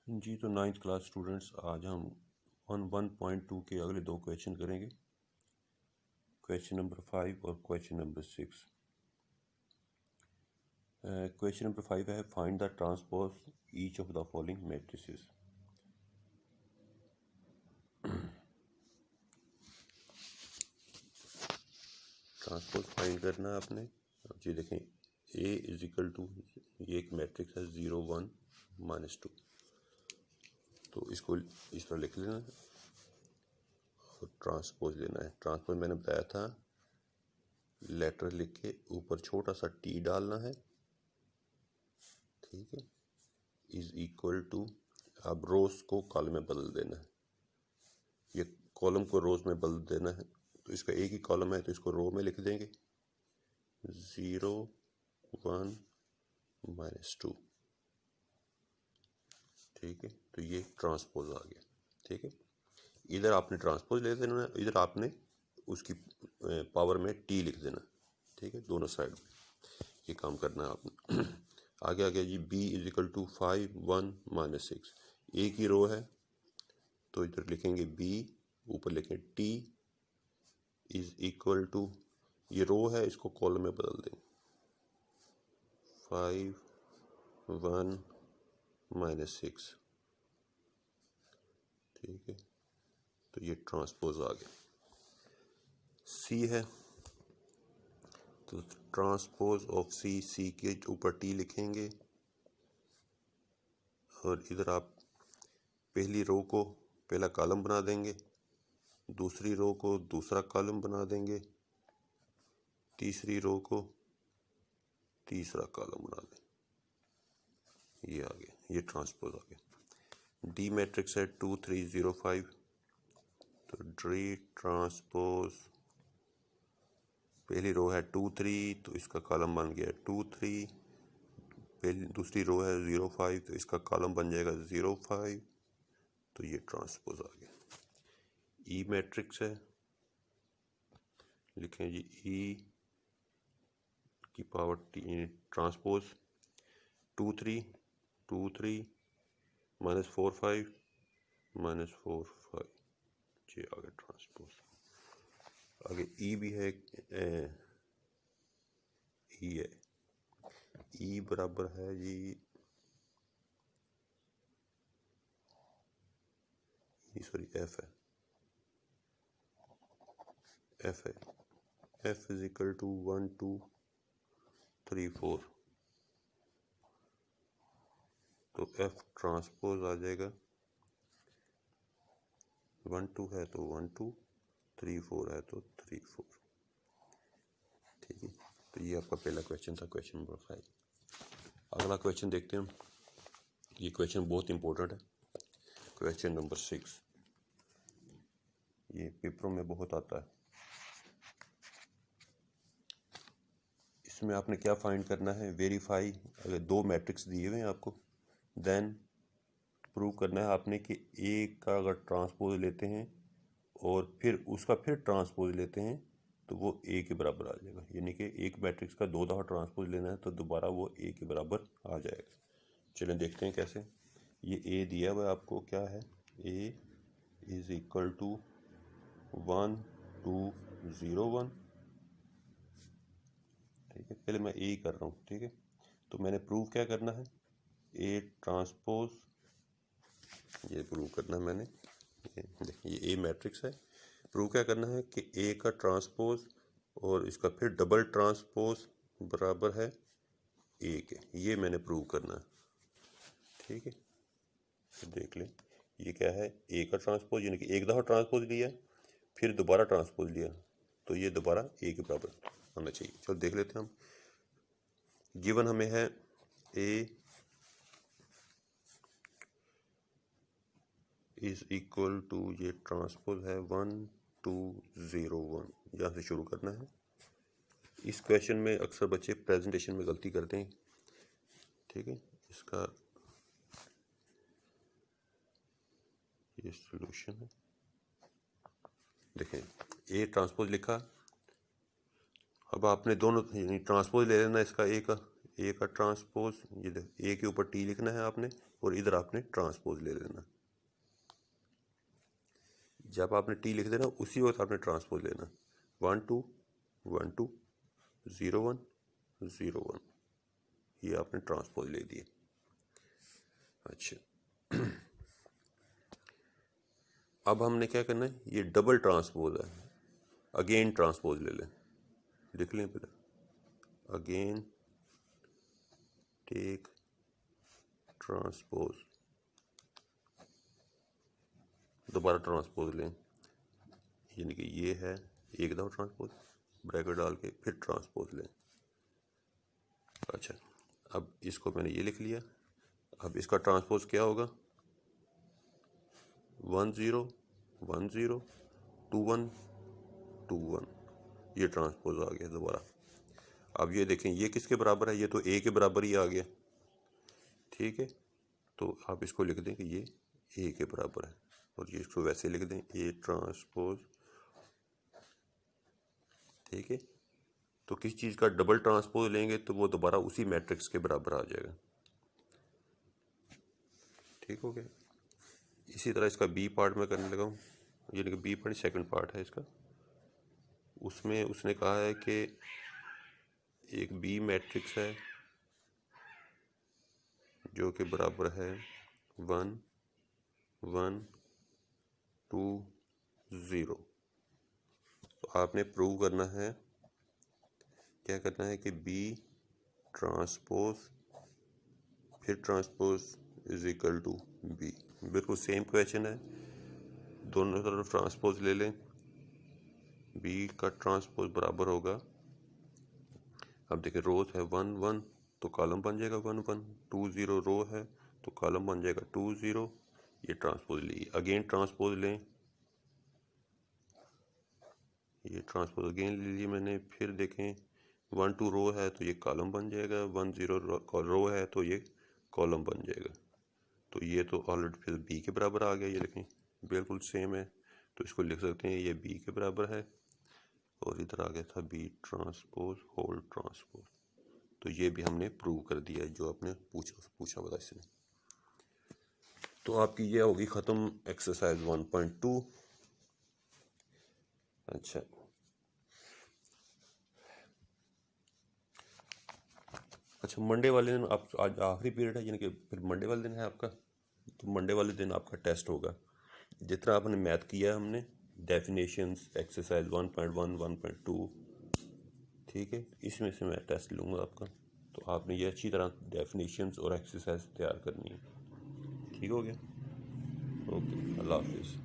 जी तो 9th class students, आज हम 1.2 के अगले दो क्वेश्चन करेंगे, क्वेश्चन नंबर 5 और क्वेश्चन नंबर 6। क्वेश्चन नंबर 5 है find the transpose each of the following matrices. Transpose find करना है आपने। जी देखें, ए इज इक्वल टू, ये एक मैट्रिक्स है 0 1 -2, तो इसको इस तरह लिख लेना है और ट्रांसपोज लेना है। ट्रांसपोज मैंने बताया था, लेटर लिख के ऊपर छोटा सा टी डालना है, ठीक है, इज इक्वल टू, अब रोज को कॉलम में बदल देना है, ये कॉलम को रोज में बदल देना है, तो इसका एक ही कॉलम है तो इसको रो में लिख देंगे 0 1 -2, ठीक है। तो ये ट्रांसपोज आ गया, ठीक है। इधर आपने ट्रांसपोज ले देना है, इधर आपने उसकी पावर में टी लिख देना, ठीक है, दोनों साइड में ये काम करना है आपने। आगे आ गया जी, b इज इक्वल टू 5 1 -6, एक ही रो है तो इधर लिखेंगे b, ऊपर लिखेंगे t इज इक्वल टू, ये रो है इसको कॉलम में बदल देंगे 5 1 -6, ठीक है। तो ये ट्रांसपोज आ गया। c है तो ट्रांसपोज ऑफ c के ऊपर t लिखेंगे और इधर आप पहली रो को पहला कॉलम बना देंगे, दूसरी रो को दूसरा कॉलम बना देंगे, तीसरी रो को तीसरा कॉलम बना दें। ये आ गया, ये ट्रांसपोज आ गया। डी मैट्रिक्स है 2 3 0 5, तो डी ट्रांसपोज, पहली रो है 2 3 तो इसका कॉलम बन गया 2 3, पहली दूसरी रो है 0 5 तो इसका कॉलम बन जाएगा 0 5, तो ये ट्रांसपोज आ गया। ई मैट्रिक्स है, लिखें जी ई की पावर ट्रांसपोज 2 3 2 3 -4 5 -4 5, ये आ गया ट्रांसपोज। आगे ई भी है, ई है, ई बराबर है जी, सॉरी एफ है, एफ है, एफ इज इक्वल टू 1 2 3 4, तो एफ ट्रांसपोज आ जाएगा 1 2 है तो 1 2, 3 4 है तो 3 4, ठीक है। तो ये आपका पहला क्वेश्चन था, क्वेश्चन नंबर 5। अगला क्वेश्चन देखते हैं हम, ये क्वेश्चन बहुत इंपॉर्टेंट है, क्वेश्चन नंबर 6, ये पेपरों में बहुत आता है। इसमें आपने क्या फाइंड करना है, वेरीफाई, अगर दो मैट्रिक्स दिए हुए हैं आपको, देन प्रूव करना है आपने कि ए का अगर ट्रांसपोज लेते हैं और फिर उसका फिर ट्रांसपोज लेते हैं तो वो ए के बराबर आ जाएगा, यानी कि एक मैट्रिक्स का दो दफ़ा ट्रांसपोज लेना है तो दोबारा वो ए के बराबर आ जाएगा। चलें देखते हैं कैसे। ये ए दिया हुआ है आपको, क्या है, ए इज इक्वल टू 1 2 0 1, ठीक है। पहले मैं ए कर रहा हूँ, ठीक है। तो मैंने प्रूव क्या करना है, ए ट्रांसपोज, ये प्रूव करना है मैंने, देखिए ये ए मैट्रिक्स है, प्रूव क्या करना है कि ए का ट्रांसपोज और इसका फिर डबल ट्रांसपोज बराबर है ए के, ये मैंने प्रूव करना है, ठीक है। तो देख लें, ये क्या है, ए का ट्रांसपोज, यानी कि एक दफ़ा ट्रांसपोज लिया फिर दोबारा ट्रांसपोज लिया, तो ये दोबारा ए के बराबर होना चाहिए। चलो देख लेते हैं हम। गिवन हमें है ए इज इक्वल टू, ये ट्रांसपोज है 1 2 0 1, यहाँ से शुरू करना है। इस क्वेश्चन में अक्सर बच्चे प्रेजेंटेशन में गलती करते हैं, ठीक है। इसका ये सॉल्यूशन है, देखें ए ट्रांसपोज लिखा अब आपने दोनों यानी ट्रांसपोज ले लेना इसका, ए का ट्रांसपोज, ये ए के ऊपर टी लिखना है आपने और इधर आपने ट्रांसपोज ले लेना। जब आपने टी लिख देना उसी वक्त आपने ट्रांसपोज लेना। 1 2 1 2 0 1 0 1, ये आपने ट्रांसपोज ले दिए। अच्छा अब हमने क्या करना है, ये डबल ट्रांसपोज है, अगेन ट्रांसपोज ले लें, लिख लें पहले, अगेन टेक ट्रांसपोज, दोबारा ट्रांसपोज लें, यानी कि ये है एक दफ़ा ट्रांसपोज, ब्रैकेट डाल के फिर ट्रांसपोज लें। अच्छा अब इसको मैंने ये लिख लिया, अब इसका ट्रांसपोज क्या होगा, 1 0 1 0 2 1 2 1, ये ट्रांसपोज आ गया दोबारा। अब ये देखें ये किसके बराबर है, ये तो ए के बराबर ही आ गया, ठीक है। तो आप इसको लिख दें कि ये ए के बराबर है, और ये इसको वैसे लिख दें ए ट्रांसपोज, ठीक है। तो किसी चीज़ का डबल ट्रांसपोज लेंगे तो वो दोबारा उसी मैट्रिक्स के बराबर आ जाएगा, ठीक हो गया। इसी तरह इसका बी पार्ट में करने लगा हूँ, यानी कि बी पार्ट सेकंड पार्ट है इसका। उसमें उसने कहा है कि एक बी मैट्रिक्स है जो कि बराबर है 1 1 2 0। तो आपने प्रूव करना है, क्या करना है कि बी ट्रांसपोज फिर transpose is equal to B, बिल्कुल सेम क्वेश्चन है, दोनों तरफ ट्रांसपोज ले लें, बी का ट्रांसपोज बराबर होगा, अब देखिए रोज है 1 1 तो कॉलम बन जाएगा 1 1, 2 0 रो है तो कॉलम बन जाएगा 2 0, ये ट्रांसपोज ली, अगेन ट्रांसपोज लें, ये ट्रांसपोज अगेन ले लिए मैंने, फिर देखें 1 2 रो है तो ये कॉलम बन जाएगा, 1 0 रो है तो ये कॉलम बन जाएगा। तो ये तो ऑलरेडी फिर बी के बराबर आ गया, ये देखें बिल्कुल सेम है, तो इसको लिख सकते हैं ये बी के बराबर है, और इधर आ गया था बी ट्रांसपोज होल ट्रांसपोज। तो ये भी हमने प्रूव कर दिया है जो आपने पूछा बता इसने। तो आपकी ये होगी ख़त्म एक्सरसाइज 1.2। अच्छा अच्छा मंडे वाले दिन आप, आज आखिरी पीरियड है यानी कि फिर मंडे वाले दिन है आपका, तो मंडे वाले दिन आपका टेस्ट होगा। जितना आपने मैथ किया हमने, डेफिनेशंस एक्सरसाइज 1.1 1.2, ठीक है, इसमें से मैं टेस्ट लूँगा आपका। तो आपने ये अच्छी तरह डेफिनेशंस और एक्सरसाइज तैयार करनी है, ठीक हो गया। ओके, अल्लाह हाफिज़।